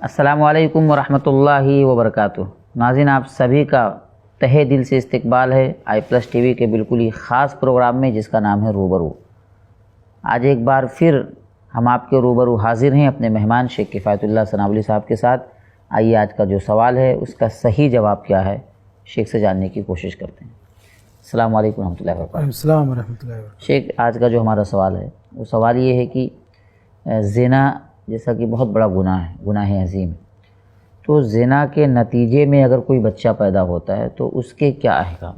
السلام علیکم ورحمۃ اللہ وبرکاتہ۔ ناظرین، آپ سبھی کا تہہ دل سے استقبال ہے آئی پلس ٹی وی کے بالکل ہی خاص پروگرام میں، جس کا نام ہے روبرو۔ آج ایک بار پھر ہم آپ کے روبرو حاضر ہیں اپنے مہمان شیخ کفایت اللہ ثنابلی صاحب کے ساتھ۔ آئیے آج کا جو سوال ہے اس کا صحیح جواب کیا ہے شیخ سے جاننے کی کوشش کرتے ہیں۔ السلام علیکم ورحمۃ اللہ وبرکاتہ۔ السلام ورحمۃ اللہ وبرکاتہ۔ شیخ، آج کا جو ہمارا سوال ہے وہ سوال یہ ہے کہ زنا جیسا کہ بہت بڑا گناہ ہے، گناہ عظیم، تو زنا کے نتیجے میں اگر کوئی بچہ پیدا ہوتا ہے تو اس کے کیا احکام؟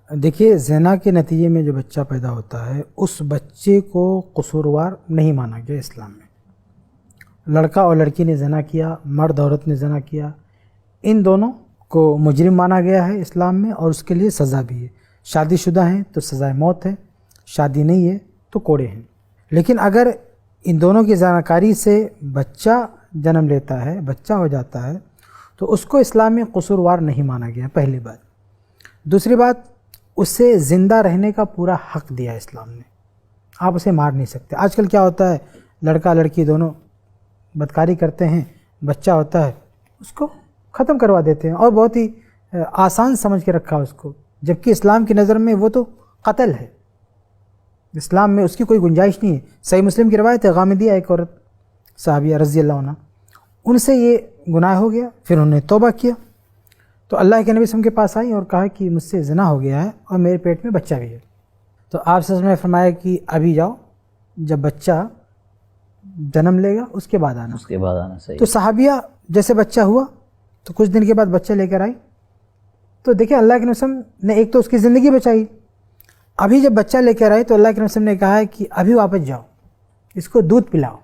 دیکھیے، زنا کے نتیجے میں جو بچہ پیدا ہوتا ہے اس بچے کو قصوروار نہیں مانا گیا اسلام میں۔ لڑکا اور لڑکی نے زنا کیا، مرد عورت نے زنا کیا، ان دونوں کو مجرم مانا گیا ہے اسلام میں، اور اس کے لیے سزا بھی ہے۔ شادی شدہ ہیں تو سزائے موت ہے، شادی نہیں ہے تو کوڑے ہیں۔ لیکن اگر ان دونوں کی زناکاری سے بچہ جنم لیتا ہے، بچہ ہو جاتا ہے، تو اس کو اسلام میں قصوروار نہیں مانا گیا، پہلی بات۔ دوسری بات، اسے زندہ رہنے کا پورا حق دیا اسلام نے، آپ اسے مار نہیں سکتے۔ آج کل کیا ہوتا ہے، لڑکا لڑکی دونوں بدکاری کرتے ہیں، بچہ ہوتا ہے، اس کو ختم کروا دیتے ہیں اور بہت ہی آسان سمجھ کے رکھا اس کو، جبکہ اسلام کی نظر میں وہ تو قتل ہے۔ اسلام میں اس کی کوئی گنجائش نہیں ہے۔ صحیح مسلم کی روایت ہے، غامدیہ ایک عورت صحابیہ رضی اللہ عنہ، ان سے یہ گناہ ہو گیا، پھر انہوں نے توبہ کیا تو اللہ کے نبی صلی اللہ علیہ وسلم کے پاس آئی اور کہا کہ مجھ سے زنا ہو گیا ہے اور میرے پیٹ میں بچہ بھی ہے۔ تو آپ صلی اللہ علیہ وسلم نے فرمایا کہ ابھی جاؤ، جب بچہ جنم لے گا اس کے بعد آنا۔ صحیح۔ تو صحابیہ جیسے بچہ ہوا تو کچھ دن کے بعد بچہ لے کر آئی، تو دیکھیں اللہ کے نبی صلی اللہ علیہ وسلم نے ایک تو اس کی زندگی بچائی۔ ابھی جب بچہ لے کر آئے تو اللہ کے نبی صلی اللہ علیہ وسلم نے کہا کہ ابھی واپس جاؤ، اس کو دودھ پلاؤ،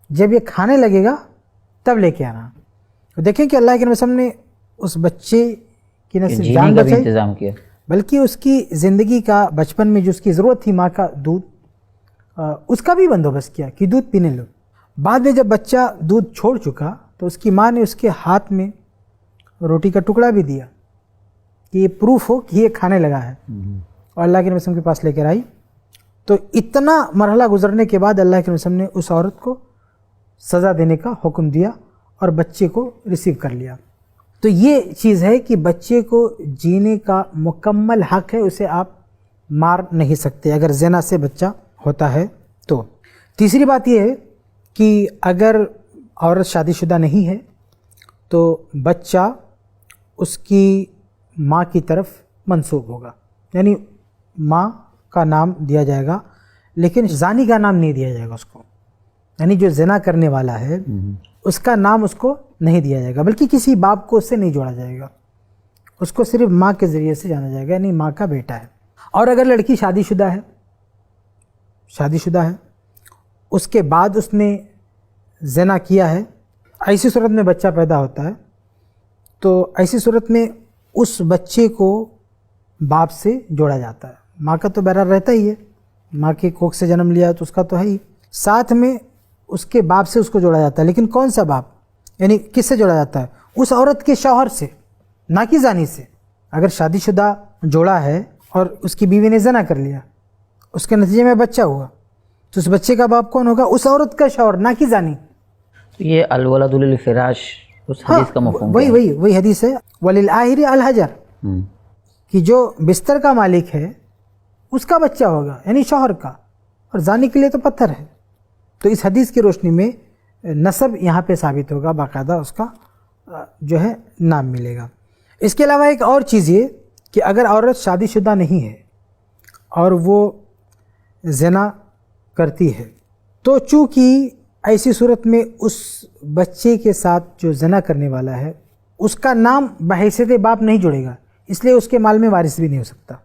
جب یہ کھانے لگے گا تب لے کے آنا۔ تو دیکھیں کہ اللہ کے نبی صلی اللہ علیہ وسلم نے اس بچے کی نہ صرف جان کا بھی بچائی انتظام کیا، بلکہ اس کی زندگی کا، بچپن میں جو اس کی ضرورت تھی ماں کا دودھ، اس کا بھی بندوبست کیا کہ دودھ پینے لو۔ بعد میں جب بچہ دودھ چھوڑ چکا تو اس کی ماں نے اس کے ہاتھ میں روٹی کا ٹکڑا بھی دیا کہ یہ پروف ہو کہ یہ کھانے لگا ہے، اور اللہ کے نبی صلی اللہ علیہ وسلم کے پاس لے کر آئی۔ تو اتنا مرحلہ گزرنے کے بعد اللہ کے نبی صلی اللہ علیہ وسلم نے اس عورت کو سزا دینے کا حکم دیا اور بچے کو ریسیو کر لیا۔ تو یہ چیز ہے کہ بچے کو جینے کا مکمل حق ہے، اسے آپ مار نہیں سکتے اگر زنا سے بچہ ہوتا ہے تو۔ تیسری بات یہ ہے کہ اگر عورت شادی شدہ نہیں ہے تو بچہ اس کی ماں کی طرف منسوب ہوگا، یعنی ماں کا نام دیا جائے گا، لیکن زانی کا نام نہیں دیا جائے گا اس کو، یعنی جو زنا کرنے والا ہے اس کا نام اس کو نہیں دیا جائے گا، بلکہ کسی باپ کو اس سے نہیں جوڑا جائے گا، اس کو صرف ماں کے ذریعے سے جانا جائے گا، یعنی ماں کا بیٹا ہے۔ اور اگر لڑکی شادی شدہ ہے اس کے بعد اس نے زنا کیا ہے، ایسی صورت میں بچہ پیدا ہوتا ہے، تو ایسی صورت میں اس بچے کو باپ سے جوڑا جاتا ہے۔ ماں کا تو بہرحال رہتا ہی ہے، ماں کے کوکھ سے جنم لیا تو اس کا تو ہے ہی، ساتھ میں اس کے باپ سے اس کو جوڑا جاتا ہے۔ لیکن کون سا باپ؟ یعنی کس سے جوڑا جاتا ہے؟ اس عورت کے شوہر سے، نہ کہ زانی سے۔ اگر شادی شدہ جوڑا ہے اور اس کی بیوی نے زنا کر لیا، اس کے نتیجے میں بچہ ہوا، تو اس بچے کا باپ کون ہوگا؟ اس عورت کا شوہر، نہ کہ زانی۔ تو یہ الولد للفراش اس حدیث کا مفہوم وہی حدیث ہے، وللآخر الحجر، کہ جو بستر کا مالک ہے اس کا بچہ ہوگا، یعنی شوہر کا، اور زانی کے لیے تو پتھر ہے۔ تو اس حدیث کی روشنی میں نسب یہاں پہ ثابت ہوگا، باقاعدہ اس کا جو ہے نام ملے گا۔ اس کے علاوہ ایک اور چیز یہ کہ اگر عورت شادی شدہ نہیں ہے اور وہ زنا کرتی ہے، تو چونکہ ایسی صورت میں اس بچے کے ساتھ جو زنا کرنے والا ہے اس کا نام بحیثیت باپ نہیں جڑے گا، اس لیے اس کے مال میں وارث بھی نہیں ہو سکتا۔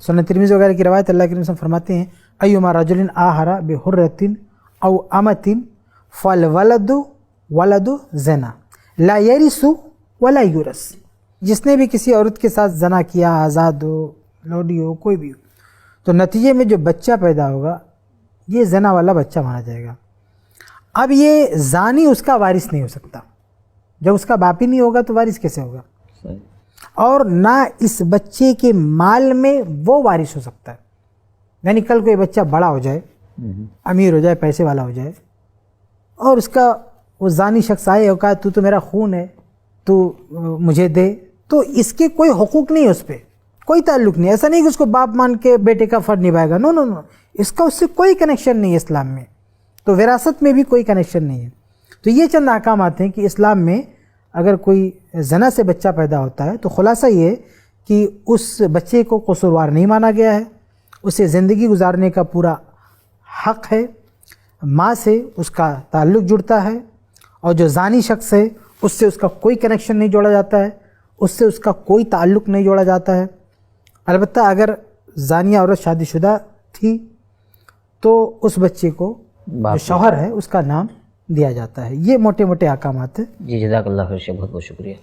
سنن ترمذی وغیرہ کی روایت، اللہ کے نبی صلی اللہ علیہ وسلم فرماتے ہیں ایما رجل آہر بحرۃ او امۃ فالولد ولد زنا لا یرث ولا یورث، جس نے بھی کسی عورت کے ساتھ زنا کیا، آزاد ہو، لوڈی ہو، کوئی بھی ہو، تو نتیجے میں جو بچہ پیدا ہوگا یہ زنا والا بچہ مانا جائے گا۔ اب یہ زانی اس کا وارث نہیں ہو سکتا، جب اس کا باپ ہی نہیں ہوگا تو وارث کیسے ہوگا؟ اور نہ اس بچے کے مال میں وہ وارث ہو سکتا ہے، یعنی کل کوئی بچہ بڑا ہو جائے، امیر ہو جائے، پیسے والا ہو جائے، اور اس کا وہ زانی شخص آئے اور کہا تو میرا خون ہے، تو مجھے دے، تو اس کے کوئی حقوق نہیں ہے، اس پہ کوئی تعلق نہیں. ایسا نہیں کہ اس کو باپ مان کے بیٹے کا فرض نبھائے گا، نو نو نو، اس کا اس سے کوئی کنیکشن نہیں ہے اسلام میں. تو وراثت میں بھی کوئی کنیکشن نہیں ہے. تو یہ چند احکامات ہیں کہ اسلام میں اگر کوئی زنا سے بچہ پیدا ہوتا ہے تو خلاصہ یہ کہ اس بچے کو قصوروار نہیں مانا گیا ہے، اسے زندگی گزارنے کا پورا حق ہے، ماں سے اس کا تعلق جڑتا ہے، اور جو زانی شخص ہے اس سے اس کا کوئی کنیکشن نہیں جوڑا جاتا ہے، اس سے اس کا کوئی تعلق نہیں جوڑا جاتا ہے. البتہ اگر زانیہ عورت شادی شدہ تھی تو اس بچے کو جو شوہر ہے اس کا نام دیا جاتا ہے. یہ موٹے موٹے احکامات ہیں. جی جزاک اللہ خیر شیخ، بہت بہت شکریہ.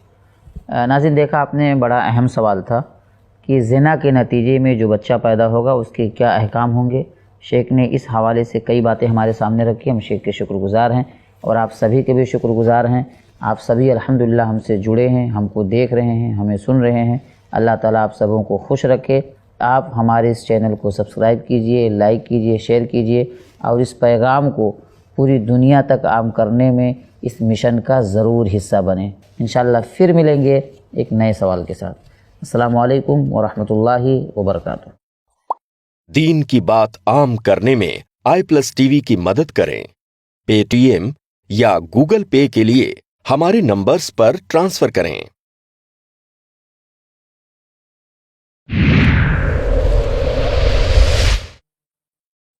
ناظرین دیکھا آپ نے، بڑا اہم سوال تھا کہ زنا کے نتیجے میں جو بچہ پیدا ہوگا اس کے کیا احکام ہوں گے. شیخ نے اس حوالے سے کئی باتیں ہمارے سامنے رکھی. ہم شیخ کے شکر گزار ہیں اور آپ سبھی کے بھی شکر گزار ہیں. آپ سبھی الحمدللہ ہم سے جڑے ہیں، ہم کو دیکھ رہے ہیں، ہمیں سن رہے ہیں. اللہ تعالیٰ آپ سبوں کو خوش رکھے. آپ ہمارے اس چینل کو سبسکرائب کیجئے، لائک کیجئے، شیئر کیجئے اور اس پیغام کو پوری دنیا تک عام کرنے میں اس مشن کا ضرور حصہ بنیں. انشاءاللہ پھر ملیں گے ایک نئے سوال کے ساتھ. السلام علیکم ورحمۃ اللہ وبرکاتہ. دین کی بات عام کرنے میں i+TV کی مدد کریں. پے ٹی ایم یا گوگل پے کے لیے ہمارے نمبرز پر ٹرانسفر کریں.